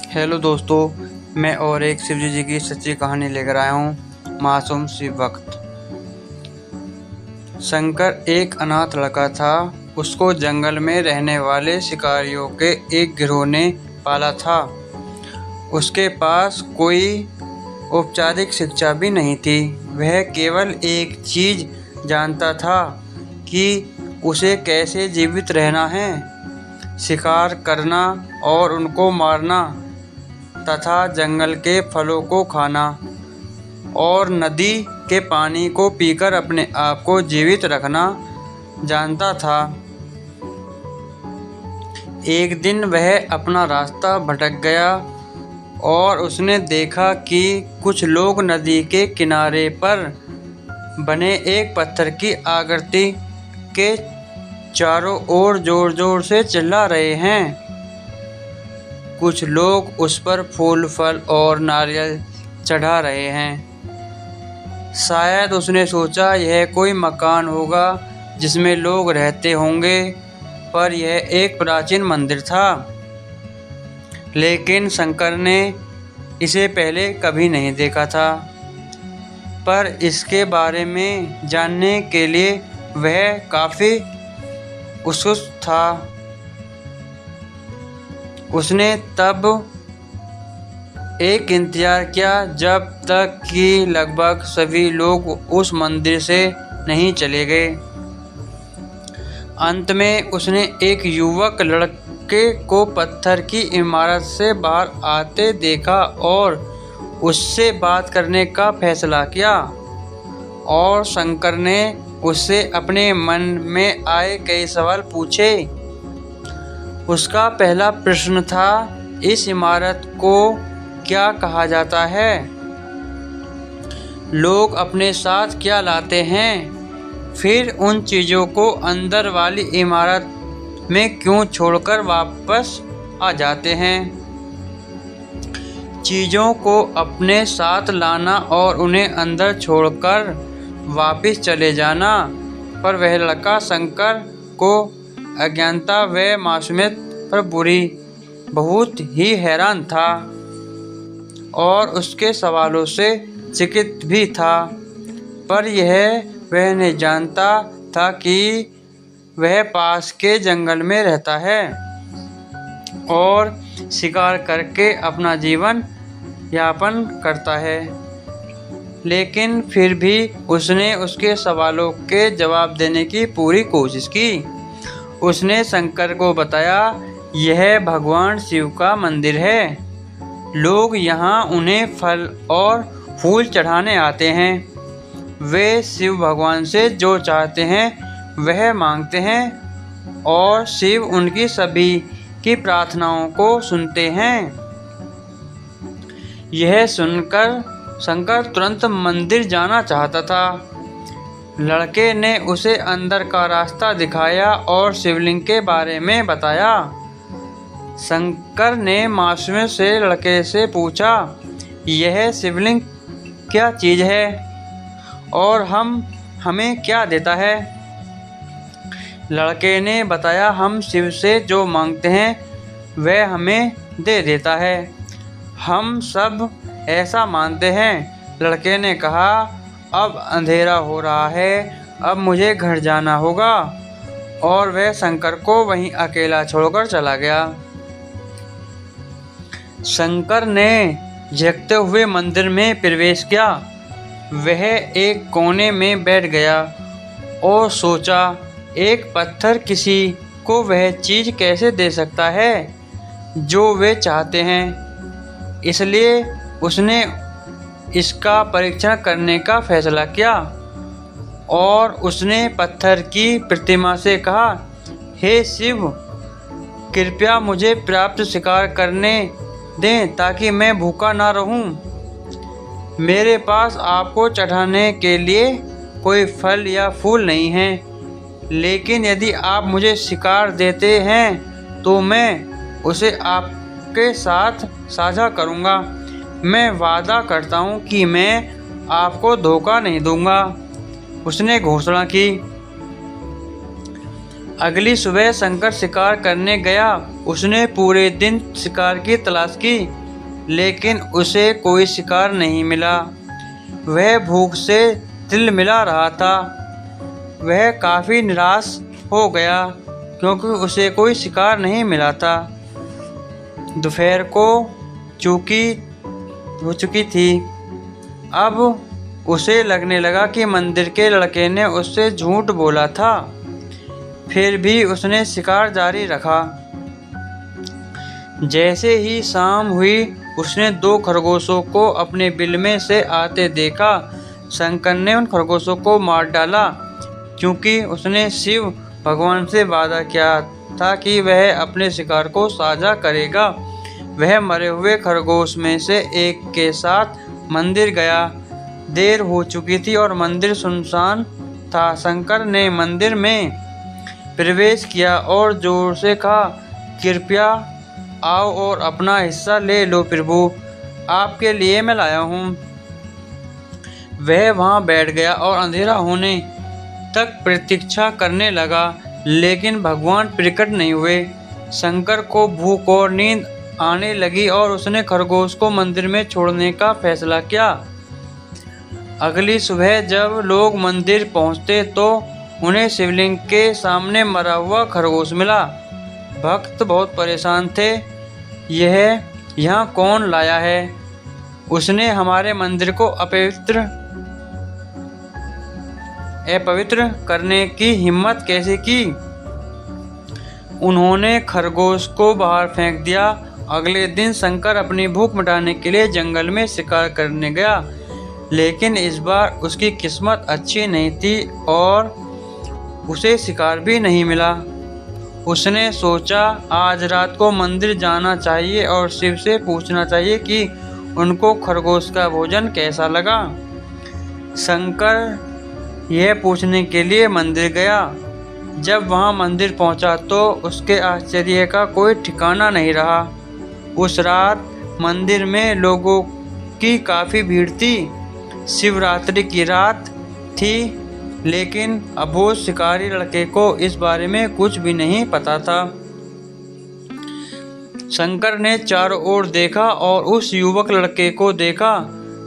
Hello दोस्तों, मैं और एक शिवजी जी की सच्ची कहानी लेकर आया हूँ। मासूम सी वक्त। शंकर एक अनाथ लड़का था। उसको जंगल में रहने वाले शिकारियों के एक गिरोह ने पाला था। उसके पास कोई औपचारिक शिक्षा भी नहीं थी। वह केवल एक चीज़ जानता था कि उसे कैसे जीवित रहना है, शिकार करना और उनको मारना तथा जंगल के फलों को खाना और नदी के पानी को पीकर अपने आप को जीवित रखना जानता था। एक दिन वह अपना रास्ता भटक गया और उसने देखा कि कुछ लोग नदी के किनारे पर बने एक पत्थर की आकृति के चारों ओर जोर जोर से चिल्ला रहे हैं। कुछ लोग उस पर फूल, फल और नारियल चढ़ा रहे हैं। शायद उसने सोचा यह कोई मकान होगा जिसमें लोग रहते होंगे, पर यह एक प्राचीन मंदिर था। लेकिन शंकर ने इसे पहले कभी नहीं देखा था, पर इसके बारे में जानने के लिए वह काफ़ी उत्सुक था। उसने तब एक इंतज़ार किया जब तक कि लगभग सभी लोग उस मंदिर से नहीं चले गए। अंत में उसने एक युवक लड़के को पत्थर की इमारत से बाहर आते देखा और उससे बात करने का फैसला किया। और शंकर ने उससे अपने मन में आए कई सवाल पूछे। उसका पहला प्रश्न था, इस इमारत को क्या कहा जाता है? लोग अपने साथ क्या लाते हैं? फिर उन चीज़ों को अंदर वाली इमारत में क्यों छोड़कर वापस आ जाते हैं? चीज़ों को अपने साथ लाना और उन्हें अंदर छोड़कर वापस चले जाना पर वह लड़का शंकर को अज्ञानता व मासूमियत पर बहुत ही हैरान था और उसके सवालों से चकित भी था। पर यह वह नहीं जानता था कि वह पास के जंगल में रहता है और शिकार करके अपना जीवन यापन करता है। लेकिन फिर भी उसने उसके सवालों के जवाब देने की पूरी कोशिश की। उसने शंकर को बताया, यह भगवान शिव का मंदिर है। लोग यहाँ उन्हें फल और फूल चढ़ाने आते हैं। वे शिव भगवान से जो चाहते हैं वह मांगते हैं और शिव उनकी सभी की प्रार्थनाओं को सुनते हैं। यह सुनकर शंकर तुरंत मंदिर जाना चाहता था। लड़के ने उसे अंदर का रास्ता दिखाया और शिवलिंग के बारे में बताया। शंकर ने मासूमियत से लड़के से पूछा, यह शिवलिंग क्या चीज़ है और हमें क्या देता है? लड़के ने बताया, हम शिव से जो मांगते हैं वह हमें दे देता है। हम सब ऐसा मानते हैं। लड़के ने कहा, अब अंधेरा हो रहा है, अब मुझे घर जाना होगा। और वह शंकर को वहीं अकेला छोड़कर चला गया। शंकर ने झिकते हुए मंदिर में प्रवेश किया। वह एक कोने में बैठ गया और सोचा, एक पत्थर किसी को वह चीज़ कैसे दे सकता है जो वे चाहते हैं। इसलिए उसने इसका परीक्षण करने का फैसला किया और उसने पत्थर की प्रतिमा से कहा, हे शिव, कृपया मुझे प्राप्त शिकार करने दें ताकि मैं भूखा ना रहूं। मेरे पास आपको चढ़ाने के लिए कोई फल या फूल नहीं है, लेकिन यदि आप मुझे शिकार देते हैं तो मैं उसे आपके साथ साझा करूंगा। मैं वादा करता हूँ कि मैं आपको धोखा नहीं दूंगा। उसने घोषणा की। अगली सुबह शंकर शिकार करने गया। उसने पूरे दिन शिकार की तलाश की, लेकिन उसे कोई शिकार नहीं मिला। वह भूख से तिलमिला रहा था। वह काफ़ी निराश हो गया क्योंकि उसे कोई शिकार नहीं मिला था। दोपहर को हो चुकी थी। अब उसे लगने लगा कि मंदिर के लड़के ने उससे झूठ बोला था। फिर भी उसने शिकार जारी रखा। जैसे ही शाम हुई, उसने 2 खरगोशों को अपने बिल में से आते देखा। शंकर ने उन खरगोशों को मार डाला, क्योंकि उसने शिव भगवान से वादा किया था कि वह अपने शिकार को साझा करेगा। वह मरे हुए खरगोश में से एक के साथ मंदिर गया। देर हो चुकी थी और मंदिर सुनसान था। शंकर ने मंदिर में प्रवेश किया और जोर से कहा, कृपया आओ और अपना हिस्सा ले लो प्रभु, आपके लिए मैं लाया हूँ। वह वहाँ बैठ गया और अंधेरा होने तक प्रतीक्षा करने लगा, लेकिन भगवान प्रकट नहीं हुए। शंकर को भूख और नींद आने लगी और उसने खरगोश को मंदिर में छोड़ने का फैसला किया। अगली सुबह जब लोग मंदिर पहुंचते तो उन्हें शिवलिंग के सामने मरा हुआ खरगोश मिला। भक्त बहुत परेशान थे। यह यहाँ कौन लाया है? उसने हमारे मंदिर को अपवित्र करने की हिम्मत कैसे की? उन्होंने खरगोश को बाहर फेंक दिया। अगले दिन शंकर अपनी भूख मिटाने के लिए जंगल में शिकार करने गया, लेकिन इस बार उसकी किस्मत अच्छी नहीं थी और उसे शिकार भी नहीं मिला। उसने सोचा, आज रात को मंदिर जाना चाहिए और शिव से पूछना चाहिए कि उनको खरगोश का भोजन कैसा लगा। शंकर यह पूछने के लिए मंदिर गया। जब वहां मंदिर पहुंचा तो उसके आश्चर्य का कोई ठिकाना नहीं रहा। उस रात मंदिर में लोगों की काफ़ी भीड़ थी। शिवरात्रि की रात थी, लेकिन अबोध शिकारी लड़के को इस बारे में कुछ भी नहीं पता था। शंकर ने चारों ओर देखा और उस युवक लड़के को देखा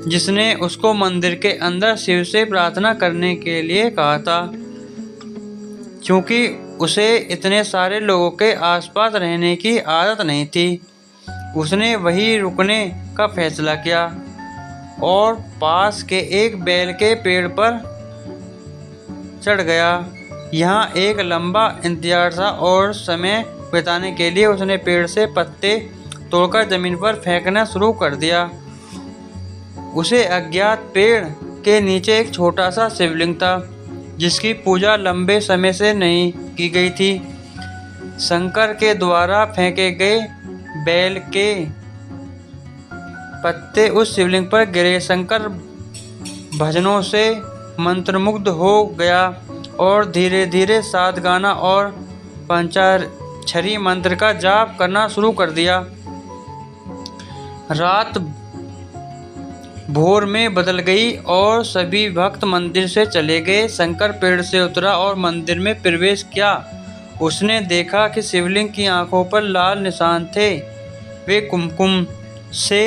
जिसने उसको मंदिर के अंदर शिव से प्रार्थना करने के लिए कहा था। क्योंकि उसे इतने सारे लोगों के आसपास रहने की आदत नहीं थी, उसने वहीं रुकने का फैसला किया और पास के एक बेल के पेड़ पर चढ़ गया। यहाँ एक लंबा इंतजार था और समय बिताने के लिए उसने पेड़ से पत्ते तोड़कर जमीन पर फेंकना शुरू कर दिया। उसे अज्ञात पेड़ के नीचे एक छोटा सा शिवलिंग था, जिसकी पूजा लंबे समय से नहीं की गई थी। शंकर के द्वारा फेंके गए बेल के पत्ते उस शिवलिंग पर गिरे। शंकर भजनों से मंत्रमुग्ध हो गया और धीरे धीरे सातगाना और पंचाक्षरी मंत्र का जाप करना शुरू कर दिया। रात भोर में बदल गई और सभी भक्त मंदिर से चले गए। शंकर पेड़ से उतरा और मंदिर में प्रवेश किया। उसने देखा कि शिवलिंग की आंखों पर लाल निशान थे। वे कुमकुम से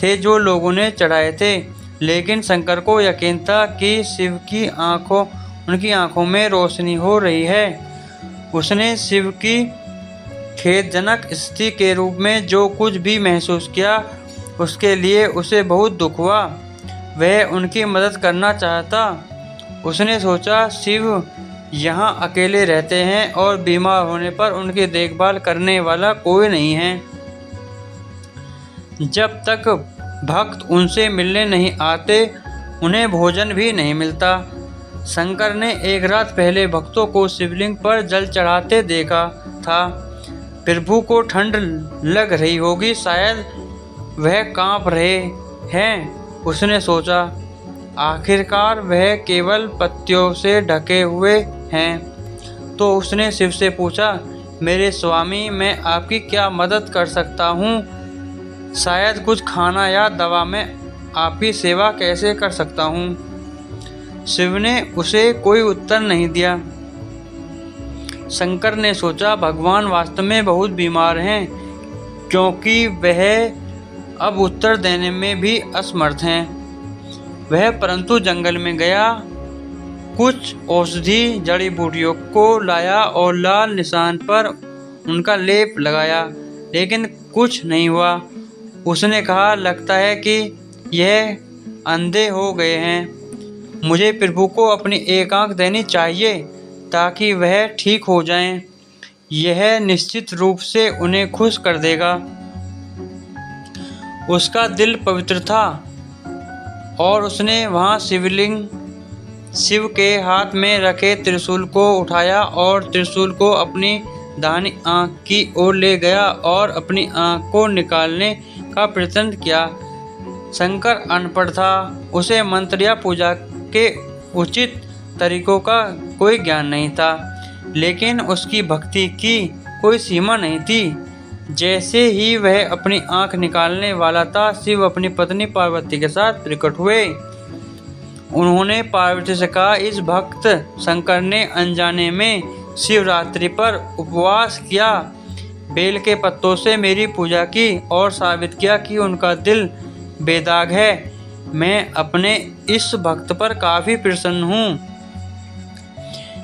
थे जो लोगों ने चढ़ाए थे, लेकिन शंकर को यकीन था कि शिव की उनकी आंखों में रोशनी हो रही है। उसने शिव की खेदजनक स्थिति के रूप में जो कुछ भी महसूस किया, उसके लिए उसे बहुत दुख हुआ। वह उनकी मदद करना चाहता। उसने सोचा, शिव यहाँ अकेले रहते हैं और बीमार होने पर उनकी देखभाल करने वाला कोई नहीं है। जब तक भक्त उनसे मिलने नहीं आते, उन्हें भोजन भी नहीं मिलता। शंकर ने एक रात पहले भक्तों को शिवलिंग पर जल चढ़ाते देखा था। प्रभु को ठंड लग रही होगी, शायद वह कांप रहे हैं। उसने सोचा, आखिरकार वह केवल पत्तियों से ढके हुए हैं। तो उसने शिव से पूछा, मेरे स्वामी, मैं आपकी क्या मदद कर सकता हूँ? शायद कुछ खाना या दवा, में आपकी सेवा कैसे कर सकता हूँ? शिव ने उसे कोई उत्तर नहीं दिया। शंकर ने सोचा भगवान वास्तव में बहुत बीमार हैं, क्योंकि वह अब उत्तर देने में भी असमर्थ हैं। वह परंतु जंगल में गया, कुछ औषधि जड़ी बूटियों को लाया और लाल निशान पर उनका लेप लगाया, लेकिन कुछ नहीं हुआ। उसने कहा, लगता है कि यह अंधे हो गए हैं। मुझे प्रभु को अपनी एक आंख देनी चाहिए ताकि वह ठीक हो जाएं। यह निश्चित रूप से उन्हें खुश कर देगा। उसका दिल पवित्र था और उसने वहां शिव के हाथ में रखे त्रिशूल को उठाया और त्रिशूल को अपनी दाहिनी आंख की ओर ले गया और अपनी आंख को निकालने का प्रयत्न किया। शंकर अनपढ़ था, उसे मंत्र या पूजा के उचित तरीकों का कोई ज्ञान नहीं था, लेकिन उसकी भक्ति की कोई सीमा नहीं थी। जैसे ही वह अपनी आंख निकालने वाला था, शिव अपनी पत्नी पार्वती के साथ प्रकट हुए। उन्होंने पार्वती से कहा, इस भक्त शंकर ने अनजाने में शिवरात्रि पर उपवास किया, बेल के पत्तों से मेरी पूजा की और साबित किया कि उनका दिल बेदाग है। मैं अपने इस भक्त पर काफी प्रसन्न हूँ।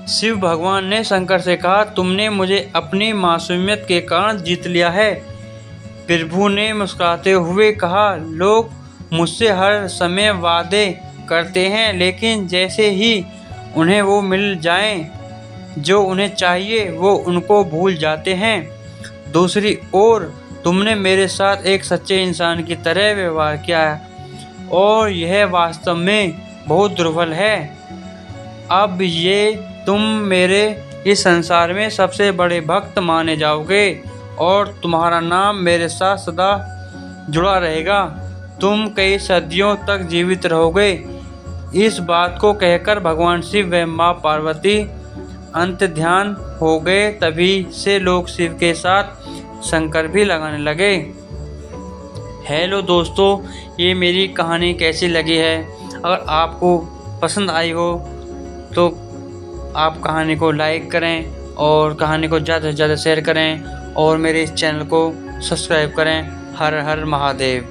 शिव भगवान ने शंकर से कहा, तुमने मुझे अपनी मासूमियत के कारण जीत लिया है। प्रभु ने मुस्कुराते हुए कहा, लोग मुझसे हर समय वादे करते हैं, लेकिन जैसे ही उन्हें वो मिल जाएं जो उन्हें चाहिए, वो उनको भूल जाते हैं। दूसरी ओर तुमने मेरे साथ एक सच्चे इंसान की तरह व्यवहार किया है और यह वास्तव में बहुत दुर्बल है। अब ये तुम मेरे इस संसार में सबसे बड़े भक्त माने जाओगे और तुम्हारा नाम मेरे साथ सदा जुड़ा रहेगा। तुम कई सदियों तक जीवित रहोगे। इस बात को कहकर भगवान शिव व माँ पार्वती अंत ध्यान हो गए। तभी से लोग शिव के साथ शंकर भी लगाने लगे। हेलो दोस्तों, ये मेरी कहानी कैसी लगी है? अगर आपको पसंद आई हो तो आप कहानी को लाइक करें और कहानी को ज़्यादा से ज़्यादा शेयर करें और मेरे इस चैनल को सब्सक्राइब करें। हर हर महादेव।